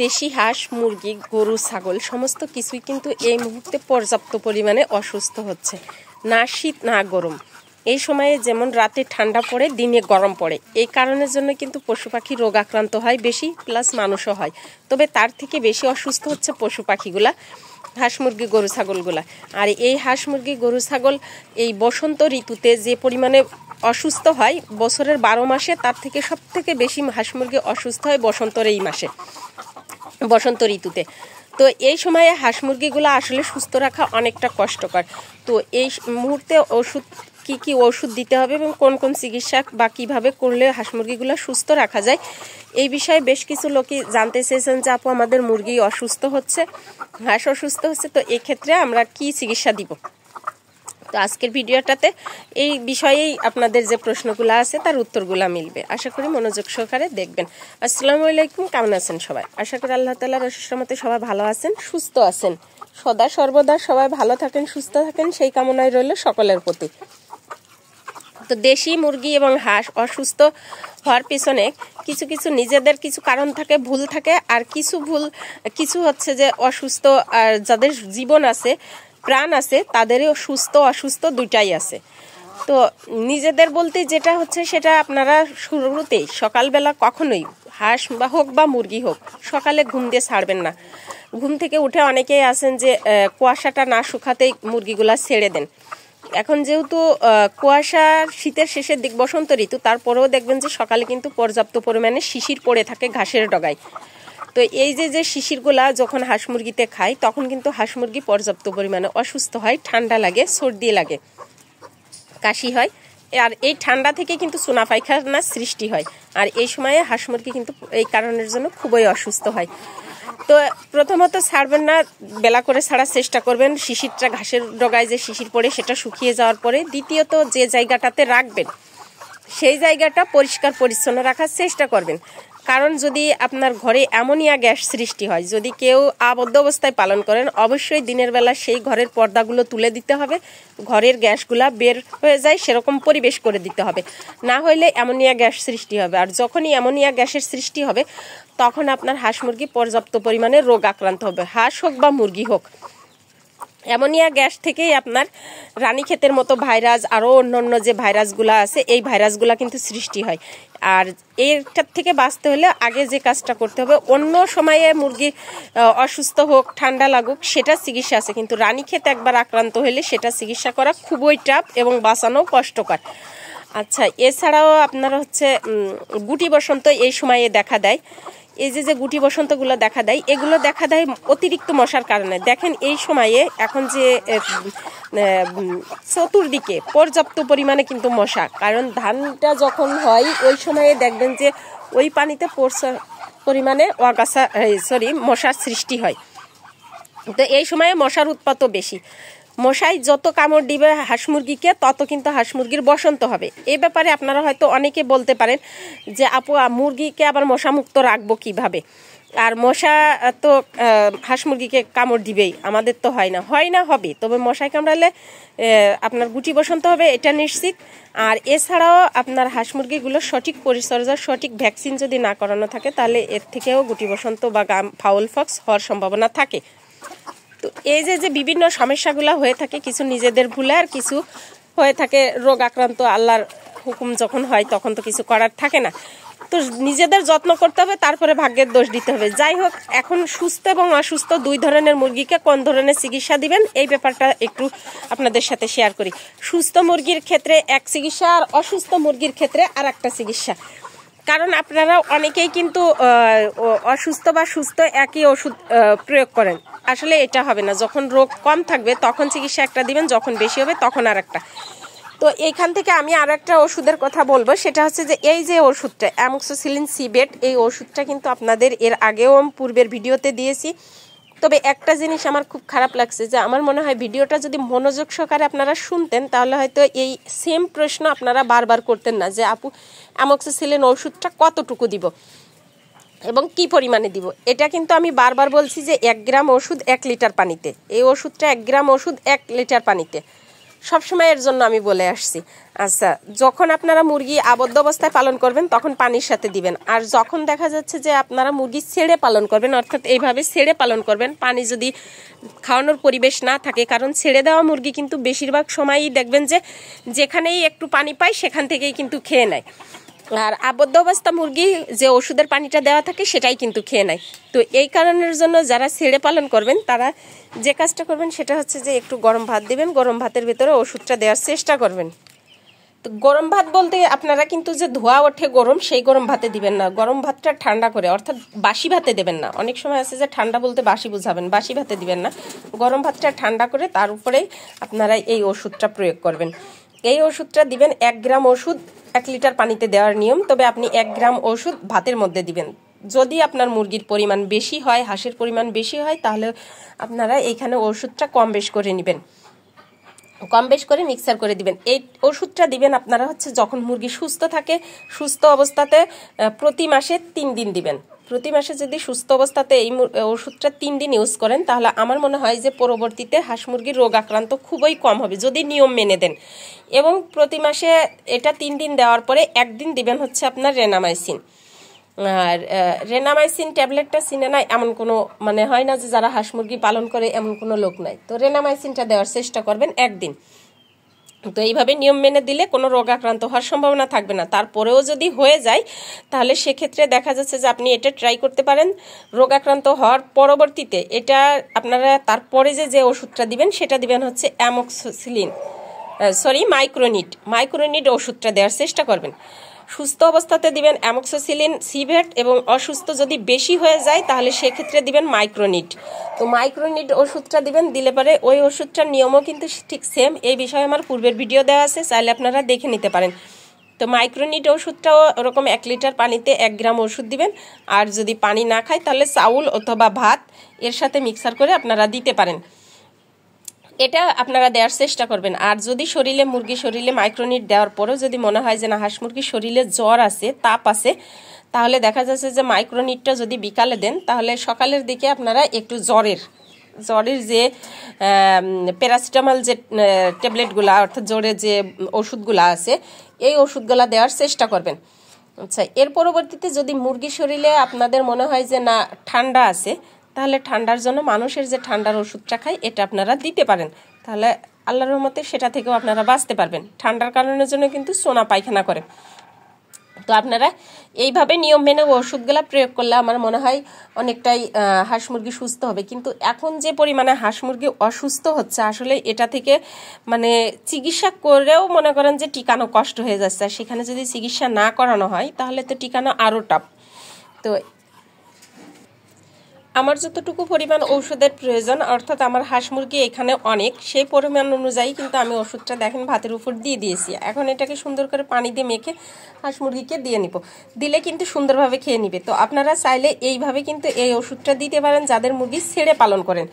দেশি হাঁস, মুরগি, গরু, ছাগল সমস্ত কিছুই কিন্তু এই মুহূর্তে পর্যাপ্ত পরিমাণে অসুস্থ হচ্ছে। না শীত না গরম, এই সময়ে যেমন রাতে ঠান্ডা পড়ে দিনে গরম পড়ে, এই কারণের জন্য কিন্তু পশু পাখি রোগাক্রান্ত হয় বেশি, প্লাস মানুষও হয়। তবে তার থেকে বেশি অসুস্থ হচ্ছে পশু পাখিগুলা, হাঁস মুরগি গরু ছাগলগুলা। আর এই হাঁস মুরগি গরু ছাগল এই বসন্ত ঋতুতে যে পরিমাণে অসুস্থ হয়, বছরের 12 মাসে তার থেকে সব থেকে বেশি হাঁস মুরগি অসুস্থ হয় বসন্তের এই মাসে, বসন্ত ঋতুতে। তো এই সময়ে হাঁস মুরগিগুলো আসলে সুস্থ রাখা অনেকটা কষ্টকর। তো এই মুহূর্তে কি ওষুধ দিতে হবে এবং কোন কোন চিকিৎসা বা কিভাবে করলে হাঁস মুরগিগুলো সুস্থ রাখা যায়, এই বিষয়ে বেশ কিছু লোকই জানতে চেয়েছেন যে আপু আমাদের মুরগি অসুস্থ হচ্ছে, হাঁস অসুস্থ হচ্ছে, তো এক্ষেত্রে আমরা কি চিকিৎসা দিব। তো আজকের ভিডিওটাতে এই বিষয়েই আপনাদের যে প্রশ্নগুলো আছে তার উত্তরগুলো মিলবে। আশা করি মনোযোগ সহকারে দেখবেন। আসসালামু আলাইকুম, কেমন আছেন সবাই? আশা করি আল্লাহ তাআলার অশেষ রহমতে সবাই ভালো আছেন, সুস্থ আছেন। সদা সর্বদা সবাই ভালো থাকেন, সুস্থ থাকেন, সেই কামনাই রইল সকলের প্রতি। তো দেশি মুরগি এবং হাঁস অসুস্থ হওয়ার পিছনে কিছু নিজেদের কিছু কারণ থাকে, ভুল থাকে, আর কিছু হচ্ছে যে অসুস্থ, আর যাদের জীবন আছে, প্রাণ আছে, তাদেরও সুস্থ অসুস্থ দুইটাই আছে। তো নিজেদের বলতে যেটা হচ্ছে সেটা আপনারা শুরুতেই সকালবেলা কখনোই হাঁস বা হোক বা মুরগি হোক সকালে ঘুম দিয়ে ছাড়বেন না। ঘুম থেকে উঠে অনেকেই আছেন যে কুয়াশাটা না শুকাতেই মুরগিগুলা ছেড়ে দেন। এখন যেহেতু কুয়াশা শীতের শেষের দিক, বসন্ত ঋতু, তারপরেও দেখবেন যে সকালে কিন্তু পর্যাপ্ত পরিমাণে শিশির পড়ে থাকে ঘাসের ডগায়। তো এই যে শিশিরগুলা যখন হাঁস মুরগিতে খায় তখন কিন্তু হাঁস মুরগি পর্যাপ্ত পরিমাণে অসুস্থ হয়, ঠান্ডা লাগে, সর্দি লাগে, কাশি হয়। আর এই ঠান্ডা থেকে কিন্তু চুনা পায়খানা সৃষ্টি হয়, আর এই সময়ে হাঁস মুরগি কিন্তু এই কারণের জন্য খুবই অসুস্থ হয়। তো প্রথমত ছাড়বেন না, বেলা করে ছাড়ার চেষ্টা করবেন। শিশিরটা, ঘাসের ডগায় যে শিশির পড়ে সেটা শুকিয়ে যাওয়ার পরে দ্বিতীয়ত যে জায়গাটাতে রাখবেন সেই জায়গাটা পরিষ্কার পরিচ্ছন্ন রাখার চেষ্টা করবেন। কারণ যদি আপনার ঘরে অ্যামোনিয়া গ্যাস সৃষ্টি হয়, যদি কেউ আবদ্ধ অবস্থায় পালন করেন, অবশ্যই দিনের বেলা সেই ঘরের পর্দাগুলো তুলে দিতে হবে, ঘরের গ্যাসগুলা বের হয়ে যায় সেরকম পরিবেশ করে দিতে হবে, না হলে অ্যামোনিয়া গ্যাস সৃষ্টি হবে। আর যখনই অ্যামোনিয়া গ্যাসের সৃষ্টি হবে তখন আপনার হাঁস মুরগি পর্যাপ্ত পরিমাণে রোগ আক্রান্ত হবে, হাঁস হোক বা মুরগি হোক। অ্যামোনিয়া গ্যাস থেকেই আপনার রানীক্ষেতের মতো ভাইরাস, আরও অন্য যে ভাইরাসগুলো আছে, এই ভাইরাসগুলো কিন্তু সৃষ্টি হয়। আর এরটার থেকে বাঁচতে হলে আগে যে কাজটা করতে হবে, অন্য সময়ে মুরগি অসুস্থ হোক, ঠান্ডা লাগুক, সেটা চিকিৎসা আছে, কিন্তু রানীক্ষেত একবার আক্রান্ত হলে সেটা চিকিৎসা করা খুবই টাফ এবং বাঁচানো কষ্টকর। আচ্ছা, এছাড়াও আপনার হচ্ছে গুটি বসন্ত এই সময়ে দেখা দেয়। এই যে গুটি বসন্তগুলো দেখা দেয়, এগুলো দেখা দেয় অতিরিক্ত মশার কারণে। দেখেন এই সময়ে এখন যে চতুর্দিকে পর্যাপ্ত পরিমাণে কিন্তু মশা, কারণ ধানটা যখন হয় ওই সময়ে দেখবেন যে ওই পানিতে পরিমাণে মশার সৃষ্টি হয়। তো এই সময়ে মশার উৎপাতও বেশি। মশাই যত কামড় দিবে হাঁস মুরগিকে তত কিন্তু হাঁস মুরগির বসন্ত হবে। এই ব্যাপারে আপনারা হয়তো অনেকে বলতে পারেন যে আপু মুরগিকে আবার মশামুক্ত রাখবো কিভাবে? আর মশা তো হাঁস মুরগিকে কামড় দিবেই, আমাদের তো হয় না, হবে, তবে মশায় কামড়ালে আপনার গুটি বসন্ত হবে, এটা নিশ্চিত। আর এছাড়াও আপনার হাঁস মুরগিগুলো সঠিক পরিচর্যা, সঠিক ভ্যাকসিন যদি না করানো থাকে তাহলে এর থেকেও গুটি বসন্ত বা ফাউল পক্স হওয়ার সম্ভাবনা থাকে। তো এই যে বিভিন্ন সমস্যাগুলো হয়ে থাকে, কিছু নিজেদের ভুলে আর কিছু হয়ে থাকে রোগ আক্রান্ত, আল্লাহর হুকুম যখন হয় তখন তো কিছু করার থাকে না। তো নিজেদের যত্ন করতে হবে, তারপরে ভাগ্যের দোষ দিতে হবে। যাই হোক, এখন সুস্থ এবং অসুস্থ দুই ধরনের মুরগিকে কোন ধরনের চিকিৎসা দিবেন এই ব্যাপারটা একটু আপনাদের সাথে শেয়ার করি। সুস্থ মুরগির ক্ষেত্রে এক চিকিৎসা, আর অসুস্থ মুরগির ক্ষেত্রে আর একটা চিকিৎসা। কারণ আপনারা অনেকেই কিন্তু অসুস্থ বা সুস্থ একই ওষুধ প্রয়োগ করেন, আসলে এটা হবে না। যখন রোগ কম থাকবে তখন চিকিৎসা একটা দিবেন, যখন বেশি হবে তখন আর একটা। তো এইখান থেকে আমি আর একটা ওষুধের কথা বলবো, সেটা হচ্ছে যে এই যে ওষুধটা অ্যামোক্সিসিলিন সিবেট, এই ওষুধটা কিন্তু আপনাদের এর আগেও পূর্বের ভিডিওতে দিয়েছি। তবে একটা জিনিস আমার খুব খারাপ লাগছে, যে আমার মনে হয় ভিডিওটা যদি মনোযোগ সহকারে আপনারা শুনতেন তাহলে হয়তো এই সেম প্রশ্ন আপনারা বারবার করতেন না, যে আপু অ্যামোক্সিসিলিন ওষুধটা কতটুকু দিব এবং কি পরিমাণে দিব। এটা কিন্তু আমি বারবার বলছি যে 1 গ্রাম ওষুধ 1 লিটার পানিতে, এই ওষুধটা 1 গ্রাম ওষুধ 1 লিটার পানিতে। সবসময় এর জন্য আমি বলে আসছি। আচ্ছা, যখন আপনারা মুরগি আবদ্ধ অবস্থায় পালন করবেন তখন পানির সাথে দিবেন, আর যখন দেখা যাচ্ছে যে আপনারা মুরগি ছেড়ে পালন করবেন, অর্থাৎ এইভাবে ছেড়ে পালন করবেন, পানি যদি খাওয়ানোর পরিবেশ না থাকে, কারণ ছেড়ে দেওয়া মুরগি কিন্তু বেশিরভাগ সময়ই দেখবেন যে যেখানেই একটু পানি পায় সেখান থেকেই কিন্তু খেয়ে নেয়, আর আবদ্ধ অবস্থা মুরগি যে ওষুধের পানিটা দেওয়া থাকে সেটাই কিন্তু খেয়ে নেয়। তো এই কারণের জন্য যারা ছেড়ে পালন করবেন তারা যে কাজটা করবেন সেটা হচ্ছে যে একটু গরম ভাত দিবেন, গরম ভাতের ভিতরে ওষুধটা দেওয়ার চেষ্টা করবেন। তো গরম ভাত বলতে আপনারা কিন্তু যে ধোয়া ওঠে গরম, সেই গরম ভাতে দিবেন না, গরম ভাতটা ঠান্ডা করে, অর্থাৎ বাসি ভাতে দেবেন না। অনেক সময় আছে যে ঠান্ডা বলতে বাসি বুঝাবেন, বাসি ভাতে দিবেন না, গরম ভাতটা ঠান্ডা করে তার উপরেই আপনারা এই ওষুধটা প্রয়োগ করবেন। এই ওষুধটা দিবেন 1 গ্রাম ওষুধ 1 লিটার পানিতে দেওয়ার নিয়ম, তবে আপনি 1 গ্রাম ওষুধ ভাতের মধ্যে দিবেন। যদি আপনার মুরগির পরিমাণ বেশি হয়, হাঁসের পরিমাণ বেশি হয়, তাহলে আপনারা এইখানে ওষুধটা কম বেশ করে নেবেন, কম বেশ করে মিক্সার করে দিবেন। এই ওষুধটা দিবেন আপনারা হচ্ছে যখন মুরগি সুস্থ থাকে, সুস্থ অবস্থাতে প্রতি মাসে 3 দিন দিবেন। প্রতি মাসে যদি সুস্থ অবস্থাতে এই ওষুধটা 3 দিন ইউজ করেন, তাহলে আমার মনে হয় যে পরবর্তীতে হাঁস মুরগির রোগ আক্রান্ত খুবই কম হবে যদি নিয়ম মেনে দেন। এবং প্রতি মাসে এটা 3 দিন দেওয়ার পরে 1 দিন দিবেন হচ্ছে আপনার রেনামাইসিন। আর রেনামাইসিন ট্যাবলেটটা চিনে না এমন কোনো মানে হয় না যে যারা হাঁস মুরগি পালন করে এমন কোনো লোক নাই, তো রেনামাইসিনটা দেওয়ার চেষ্টা করবেন 1 দিন। তো এইভাবে নিয়ম মেনে দিলে কোনো রোগ আক্রান্ত হওয়ার সম্ভাবনা থাকবে না। তারপরেও যদি হয়ে যায় তাহলে সেক্ষেত্রে দেখা যাচ্ছে যে আপনি এটা ট্রাই করতে পারেন। রোগ আক্রান্ত হওয়ার পরবর্তীতে এটা আপনারা তারপরে যে ওষুধটা দিবেন সেটা দিবেন হচ্ছে মাইক্রোনিট ওষুধটা দেওয়ার চেষ্টা করবেন। সুস্থ অবস্থাতে দিবেন অ্যামোক্সিসিলিন সিভেট, এবং অসুস্থ যদি বেশি হয়ে যায় তাহলে সেক্ষেত্রে দিবেন মাইক্রোনিট। তো মাইক্রোনিট ওষুধটা দিবেন, দিলে পরে ওই ওষুধটার নিয়মও কিন্তু ঠিক সেম। এই বিষয়ে আমার পূর্বের ভিডিও দেওয়া আছে, চাইলে আপনারা দেখে নিতে পারেন। তো মাইক্রোনিট ওষুধটাও ওরকম 1 লিটার পানিতে 1 গ্রাম ওষুধ দিবেন, আর যদি পানি না খায় তাহলে চাউল অথবা ভাত এর সাথে মিক্সার করে আপনারা দিতে পারেন। এটা আপনারা দেওয়ার চেষ্টা করবেন। আর যদি মুরগি শরীরে মাইক্রোনিট দেওয়ার পরেও যদি মনে হয় যে না হাঁস মুরগির শরীরে জ্বর আছে, তাপ আছে, তাহলে দেখা যাচ্ছে যে মাইক্রোনিটটা যদি বিকালে দেন তাহলে সকালের দিকে আপনারা একটু জ্বরের যে প্যারাসিটামল যে ট্যাবলেটগুলা, অর্থাৎ জ্বরের যে ওষুধগুলা আছে এই ওষুধগুলা দেওয়ার চেষ্টা করবেন। আচ্ছা, এর পরবর্তীতে যদি মুরগির শরীরে আপনাদের মনে হয় যে না ঠান্ডা আছে, তাহলে ঠান্ডার জন্য মানুষের যে ঠান্ডার ওষুধটা খায় এটা আপনারা দিতে পারেন, তাহলে আল্লাহর রহমতে সেটা থেকেও আপনারা বাঁচতে পারবেন। ঠান্ডার কারণের জন্য কিন্তু সোনা পায়খানা করে। তো আপনারা এইভাবে নিয়ম মেনে ওষুধগুলা প্রয়োগ করলে আমার মনে হয় অনেকটাই হাঁস মুরগি সুস্থ হবে। কিন্তু এখন যে পরিমাণে হাঁস মুরগি অসুস্থ হচ্ছে, আসলে এটা থেকে মানে চিকিৎসা করেও মনে করেন যে টিকানো কষ্ট হয়ে যাচ্ছে, আর সেখানে যদি চিকিৎসা না করানো হয় তাহলে তো টিকানো আরও টাফ। তো আমার যতটুকু পরিমাণ ঔষধের প্রয়োজন, অর্থাৎ আমার হাঁস মুরগি এখানে অনেক, সেই পরিমাণ অনুযায়ী কিন্তু আমি ওষুধটা দেখেন ভাতের উপর দিয়ে দিয়েছি। এখন এটাকে সুন্দর করে পানি দিয়ে মেখে হাঁস মুরগিকে দিয়ে নিব, দিলে কিন্তু সুন্দরভাবে খেয়ে নিবে। তো আপনারা চাইলে এইভাবে কিন্তু এই ওষুধটা দিতে পারেন যাদের মুরগি ছেড়ে পালন করেন,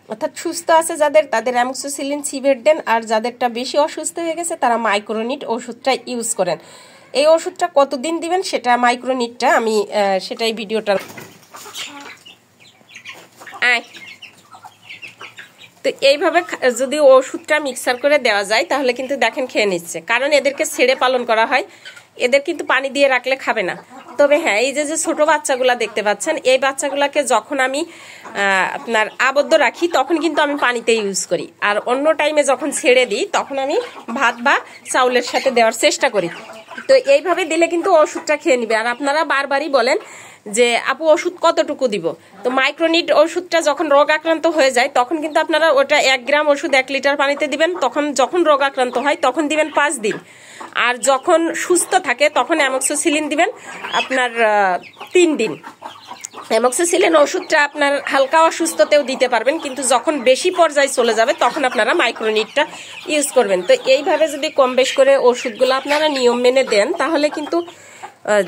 অর্থাৎ সুস্থ আছে তাদের অ্যামোক্সিসিলিন সিভেট দেন, আর যাদেরটা বেশি অসুস্থ হয়ে গেছে তারা মাইক্রোনিট ওষুধটা ইউজ করেন। এই ওষুধটা কতদিন দিবেন সেটা মাইক্রোনিটটা আমি সেটাই ভিডিওটা তো এইভাবে যদি ওষুধটা মিক্সার করে দেওয়া যায় তাহলে কিন্তু দেখেন খেয়ে নিচ্ছে, কারণ এদেরকে ছেড়ে পালন করা হয়, এদের কিন্তু পানি দিয়ে রাখলে খাবে না। তবে হ্যাঁ, এই যে ছোট বাচ্চাগুলা দেখতে পাচ্ছেন, এই বাচ্চাগুলাকে যখন আমি আপনার আবদ্ধ রাখি তখন কিন্তু আমি পানিতে ইউজ করি, আর অন্য টাইমে যখন ছেড়ে দিই তখন আমি ভাত বা চাউলের সাথে দেওয়ার চেষ্টা করি। তো এইভাবে দিলে কিন্তু ওষুধটা খেয়ে নিবে। আর আপনারা বারবারই বলেন যে আপু ওষুধ কতটুকু দিব, তো মাইক্রোনিট ওষুধটা যখন রোগ আক্রান্ত হয়ে যায় তখন কিন্তু আপনারা ওটা 1 গ্রাম ওষুধ 1 লিটার পানিতে দিবেন, যখন রোগ আক্রান্ত হয় তখন দিবেন 5 দিন, আর যখন সুস্থ থাকে তখন অ্যামোক্সিসিলিন দিবেন আপনার 3 দিন। অ্যামোক্সিসিলিন ওষুধটা আপনার হালকা অসুস্থতেও দিতে পারবেন, কিন্তু যখন বেশি পর্যায়ে চলে যাবে তখন আপনারা মাইক্রোনিটটা ইউজ করবেন। তো এইভাবে যদি কম বেশ করে ওষুধগুলো আপনারা নিয়ম মেনে দেন তাহলে কিন্তু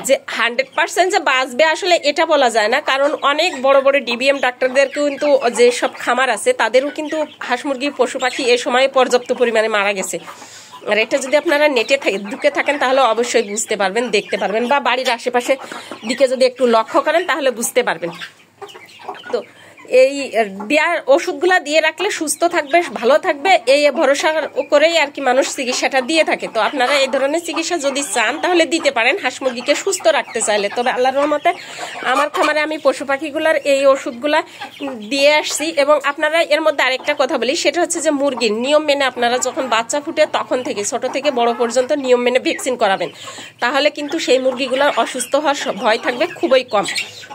যে 100% যে বাঁচবে আসলে এটা বলা যায় না, কারণ অনেক বড় বড় ডিবিএম ডাক্তারদের কিন্তু যেসব খামার আছে তাদেরও কিন্তু হাঁস মুরগি পশু পাখি এ সময় পর্যাপ্ত পরিমাণে মারা গেছে। আর এটা যদি আপনারা নেটে ঢুকে থাকেন তাহলে অবশ্যই বুঝতে পারবেন, দেখতে পারবেন, বা বাড়ির আশেপাশে দিকে যদি একটু লক্ষ্য করেন তাহলে বুঝতে পারবেন। তো এই দেওয়ার ওষুধগুলা দিয়ে রাখলে সুস্থ থাকবে, ভালো থাকবে, এই ভরসা করেই আর কি মানুষ চিকিৎসাটা দিয়ে থাকে। তো আপনারা এই ধরনের চিকিৎসা যদি চান তাহলে দিতে পারেন হাঁস মুরগিকে সুস্থ রাখতে চাইলে। তবে আল্লাহর রহমতে আমার খামারে আমি পশু পাখিগুলার এই ওষুধগুলা দিয়ে আসছি। এবং আপনারা এর মধ্যে আরেকটা কথা বলি, সেটা হচ্ছে যে মুরগির নিয়ম মেনে আপনারা যখন বাচ্চা ফুটে তখন থেকে ছোট থেকে বড় পর্যন্ত নিয়ম মেনে ভ্যাকসিন করাবেন, তাহলে কিন্তু সেই মুরগিগুলোর অসুস্থ হওয়ার ভয় থাকবে খুবই কম।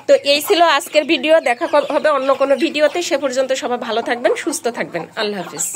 তো এই ছিল আজকের ভিডিও, দেখা হবে অন্য কোনো ভিডিওতে। সে পর্যন্ত সবাই ভালো থাকবেন, সুস্থ থাকবেন। আল্লাহ হাফিজ।